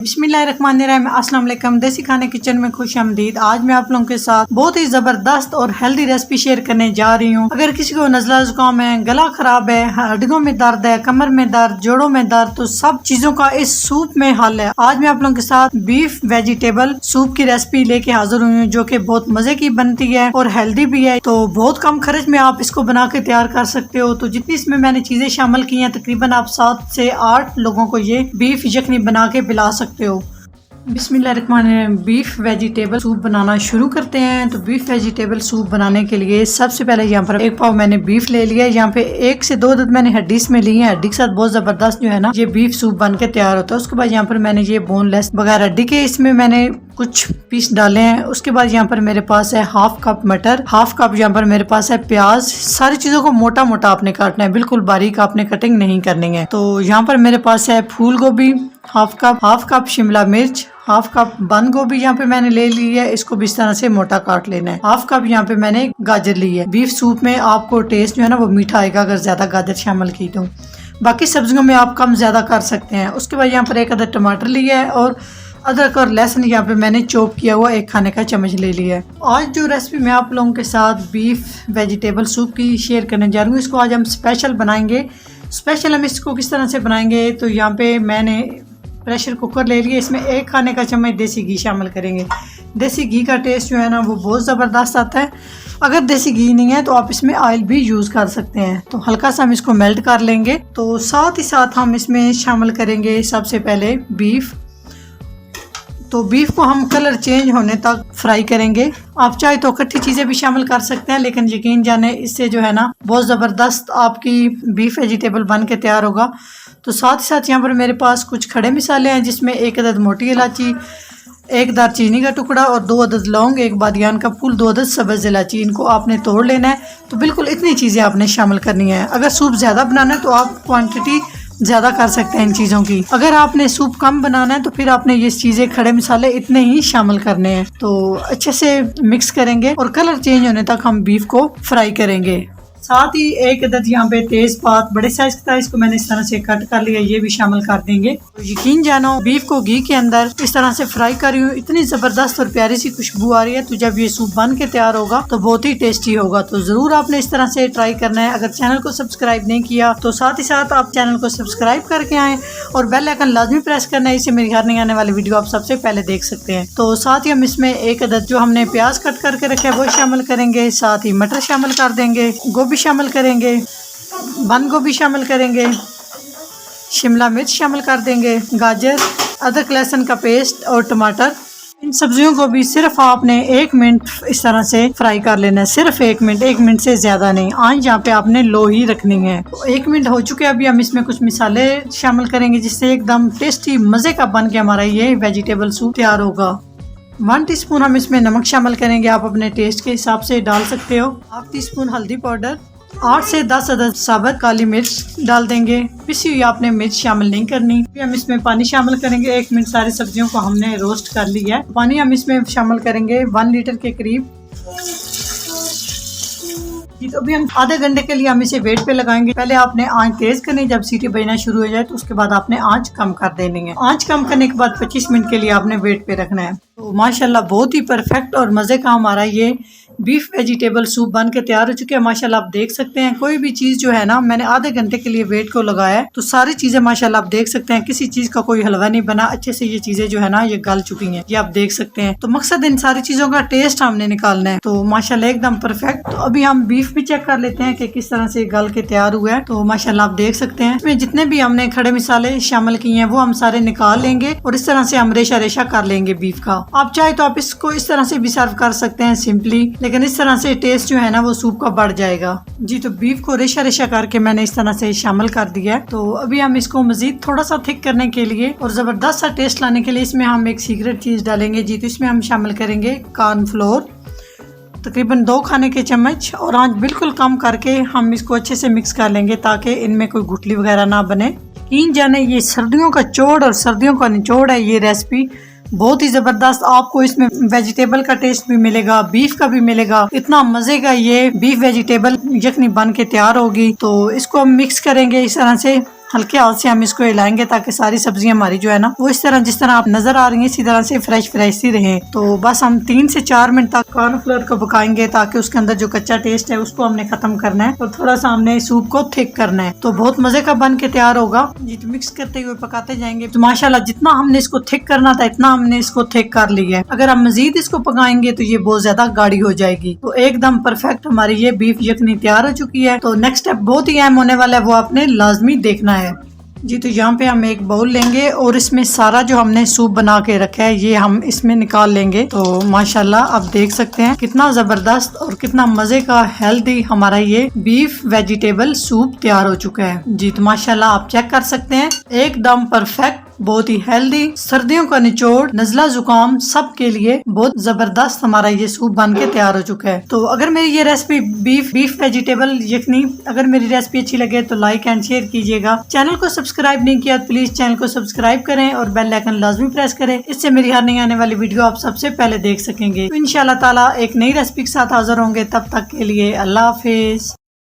बिस्मिल्लाहिर्रहमानिर्रहीम, अस्सलाम वालेकुम। देसी खाने किचन में खुश आमदीद। आज मैं आप लोगों के साथ बहुत ही जबरदस्त और हेल्दी रेसिपी शेयर करने जा रही हूँ। अगर किसी को नज़ला जुकाम है, गला खराब है, हड्डियों में दर्द है, कमर में दर्द, जोड़ों में दर्द, तो सब चीजों का इस सूप में हल है। आज मैं आप लोगों के साथ बीफ वेजिटेबल सूप की रेसिपी लेके हाजिर हुई हूँ, जो कि बहुत मजे की बनती है और हेल्दी भी है। तो बहुत कम खर्च में आप इसको बना के तैयार कर सकते हो। तो जितनी इसमें मैंने चीजें शामिल की हैं, तकरीबन आप 7 से 8 लोगों को ये बीफ यखनी बना के पिला सकते हो। बिस्मिल्लाहिर्रहमानिर्रहीम, बीफ वेजिटेबल सूप बनाना शुरू करते हैं। तो बीफ वेजिटेबल सूप बनाने के लिए सबसे पहले यहाँ पर 1 पाव मैंने बीफ ले लिया है। यहाँ पे 1 से 2 अदद मैंने हड्डी इसमें ली है। हड्डी के साथ बहुत जबरदस्त जो है ना ये बीफ सूप बन के तैयार होता है। उसके बाद यहाँ पर मैंने ये बोनलेस बगैर हड्डी के इसमें मैंने कुछ पीस डाले हैं। उसके बाद यहाँ पर मेरे पास है 1/2 कप मटर, 1/2 कप यहाँ पर मेरे पास है प्याज। सारी चीजों को मोटा मोटा आपने काटना है, बिल्कुल बारीक आपने कटिंग नहीं करनी है। तो यहाँ पर मेरे पास है फूल गोभी 1/2 कप शिमला मिर्च, 1/2 कप बंद गोभी यहाँ पे मैंने ले ली है। इसको भी इस तरह से मोटा काट लेना है। 1/2 कप यहाँ पे मैंने गाजर ली है। बीफ सूप में आपको टेस्ट जो है ना वो मीठा आएगा अगर ज्यादा गाजर शामिल की तो। बाकी सब्जियों में आप कम ज्यादा कर सकते हैं। उसके बाद यहाँ पर 1 अदद टमाटर लिया है और अदरक और लहसुन यहाँ पे मैंने चॉप किया हुआ 1 खाने का चम्मच ले लिया है। आज जो रेसिपी मैं आप लोगों के साथ बीफ वेजिटेबल सूप की शेयर करने जा रही हूँ, इसको आज हम स्पेशल बनाएंगे। स्पेशल हम इसको किस तरह से बनाएंगे, तो यहाँ पे मैंने प्रेशर कुकर ले लिया। इसमें 1 खाने का चम्मच देसी घी शामिल करेंगे। देसी घी का टेस्ट जो है ना वो बहुत ज़बरदस्त आता है। अगर देसी घी नहीं है तो आप इसमें ऑयल भी यूज़ कर सकते हैं। तो हल्का सा हम इसको मेल्ट कर लेंगे। तो साथ ही साथ हम इसमें शामिल करेंगे सबसे पहले बीफ। तो बीफ को हम कलर चेंज होने तक फ्राई करेंगे। आप चाहे तो इकट्ठी चीज़ें भी शामिल कर सकते हैं, लेकिन यकीन जाने इससे जो है ना बहुत ज़बरदस्त आपकी बीफ वेजिटेबल बन के तैयार होगा। तो साथ ही साथ यहाँ पर मेरे पास कुछ खड़े मसाले हैं, जिसमें 1 अदद मोटी इलायची, 1 दालचीनी का टुकड़ा और 2 अदद लौंग, 1 बादियान का फूल, 2 अदद सब्ज़ इलायची। इनको आपने तोड़ लेना है। तो बिल्कुल इतनी चीज़ें आपने शामिल करनी है। अगर सूप ज़्यादा बनाना है तो आप क्वांटिटी ज़्यादा कर सकते हैं इन चीज़ों की। अगर आपने सूप कम बनाना है तो फिर आपने ये चीज़ें खड़े मसाले इतने ही शामिल करने हैं। तो अच्छे से मिक्स करेंगे और कलर चेंज होने तक हम बीफ को फ्राई करेंगे। साथ ही 1 अदद यहाँ पे तेजपात बड़े साइज का था, इसको मैंने इस तरह से कट कर लिया, ये भी शामिल कर देंगे। तो यकीन जानो बीफ को घी के अंदर इस तरह से फ्राई कर रही हूँ, इतनी जबरदस्त और प्यारी सी खुशबू आ रही है। तो जब ये सूप बन के तैयार होगा तो बहुत ही टेस्टी होगा। तो जरूर आपने इस तरह से ट्राई करना है। अगर चैनल को सब्सक्राइब नहीं किया तो साथ ही साथ आप चैनल को सब्सक्राइब करके आए और बेल आइकन लाजमी प्रेस करना है, इससे मेरी घर नहीं आने वाली वीडियो आप सबसे पहले देख सकते हैं। तो साथ ही हम इसमें 1 अदद जो हमने प्याज कट करके रखे है वो शामिल करेंगे। साथ ही मटर शामिल कर देंगे, गोभी शामिल करेंगे, बंद गोभी शामिल करेंगे, शिमला मिर्च शामिल कर देंगे, गाजर, अदरक लहसुन का पेस्ट और टमाटर। इन सब्जियों को भी सिर्फ आपने 1 मिनट इस तरह से फ्राई कर लेना है। सिर्फ 1 मिनट, 1 मिनट से ज्यादा नहीं। आंच यहाँ पे आपने लो ही रखनी है। तो 1 मिनट हो चुके हैं। अभी हम इसमें कुछ मसाले शामिल करेंगे, जिससे एकदम टेस्टी मजे का बन के हमारा ये वेजिटेबल सूप तैयार होगा। 1 टीस्पून हम इसमें नमक शामिल करेंगे, आप अपने टेस्ट के हिसाब से डाल सकते हो। 1/2 टीस्पून हल्दी पाउडर, 8 से 10 अदद साबुत काली मिर्च डाल देंगे। पिसी हुई आपने मिर्च शामिल नहीं करनी। फिर हम इसमें पानी शामिल करेंगे। 1 मिनट सारी सब्जियों को हमने रोस्ट कर लिया है। पानी हम इसमें शामिल करेंगे 1 लीटर के करीब। तो अभी हम आधे घंटे के लिए हम इसे वेट पे लगाएंगे। पहले आपने आंच तेज करनी, जब सीटी बजना शुरू हो जाए तो उसके बाद आपने आंच कम कर देनी है। आंच कम करने के बाद 25 मिनट के लिए आपने वेट पे रखना है। तो माशाल्लाह बहुत ही परफेक्ट और मजे का हमारा ये बीफ वेजिटेबल सूप बन के तैयार हो चुके हैं। माशाल्लाह आप देख सकते हैं, कोई भी चीज जो है ना मैंने आधे घंटे के लिए वेट को लगाया है, तो सारी चीजें माशाल्लाह आप देख सकते हैं, किसी चीज का कोई हलवा नहीं बना। अच्छे से ये चीजें जो है ना ये गल चुकी हैं, ये आप देख सकते हैं। तो मकसद इन सारी चीजों का टेस्ट हमने निकालना है। तो माशाल्लाह एकदम परफेक्ट। तो अभी हम बीफ भी चेक कर लेते हैं कि किस तरह से गल के तैयार हुआ है। तो माशाल्लाह आप देख सकते हैं, इसमें जितने भी हमने खड़े मसाले शामिल किए हैं वो हम सारे निकाल लेंगे और इस तरह से हम रेशा रेशा कर लेंगे बीफ का। आप चाहे तो आप इसको इस तरह से भी सर्व कर सकते हैं सिंपली, लेकिन इस तरह से टेस्ट जो है ना वो सूप का बढ़ जाएगा जी। तो बीफ को रेशा रेशा करके मैंने इस तरह से शामिल कर दिया है। तो अभी हम इसको मजीद थोड़ा सा थिक करने के लिए और जबरदस्त सा टेस्ट लाने के लिए इसमें हम एक सीक्रेट चीज डालेंगे जी। तो इसमें हम शामिल करेंगे कॉर्नफ्लोर, तकरीबन 2 खाने के चम्मच, और आंच बिल्कुल कम करके हम इसको अच्छे से मिक्स कर लेंगे ताकि इनमें कोई गुठली वगैरह ना बने। यकीन जाने ये सर्दियों का चोड़ और सर्दियों का निचोड़ है ये रेसिपी। बहुत ही जबरदस्त आपको इसमें वेजिटेबल का टेस्ट भी मिलेगा, बीफ का भी मिलेगा। इतना मजे का ये बीफ वेजिटेबल यखनी बन के तैयार होगी। तो इसको हम मिक्स करेंगे इस तरह से हल्के हाथ से हम इसको हिलाएंगे ताकि सारी सब्जियां हमारी जो है ना वो इस तरह जिस तरह आप नजर आ रही है इसी तरह से फ्रेश फ्रेश ही रहे। तो बस हम 3 से 4 मिनट तक कॉर्नफ्लोर को पकाएंगे ताकि उसके अंदर जो कच्चा टेस्ट है उसको हमने खत्म करना है और थोड़ा सा हमने सूप को थिक करना है। तो बहुत मजे का बन के तैयार होगा। जी तो मिक्स करते हुए पकाते जाएंगे। तो माशाल्लाह जितना हमने इसको थिक करना था इतना हमने इसको थिक कर लिया है। अगर हम मजीद इसको पकाएंगे तो ये बहुत ज्यादा गाढ़ी हो जाएगी। तो एकदम परफेक्ट हमारी ये बीफ यखनी तैयार हो चुकी है। तो नेक्स्ट स्टेप बहुत ही अहम होने वाला है, वो आपने लाजमी देखना है। जी तो यहाँ पे हम एक बाउल लेंगे और इसमें सारा जो हमने सूप बना के रखा है ये हम इसमें निकाल लेंगे। तो माशाल्लाह आप देख सकते हैं कितना जबरदस्त और कितना मजे का हेल्दी हमारा ये बीफ वेजिटेबल सूप तैयार हो चुका है। जी तो माशाल्लाह आप चेक कर सकते हैं एकदम परफेक्ट, बहुत ही हेल्दी, सर्दियों का निचोड़, नजला जुकाम सब के लिए बहुत जबरदस्त हमारा ये सूप बन के तैयार हो चुका है। तो अगर मेरी ये रेसिपी बीफ वेजिटेबल यखनी अगर मेरी रेसिपी अच्छी लगे तो लाइक एंड शेयर कीजिएगा। चैनल को सब्सक्राइब नहीं किया प्लीज चैनल को सब्सक्राइब करें और बेल आइकन लाजमी प्रेस करें। इससे मेरी हर नई आने वाली वीडियो आप सबसे पहले देख सकेंगे। तो इंशाल्लाह ताला एक नई रेसिपी के साथ हाजिर होंगे। तब तक के लिए अल्लाह हाफिज।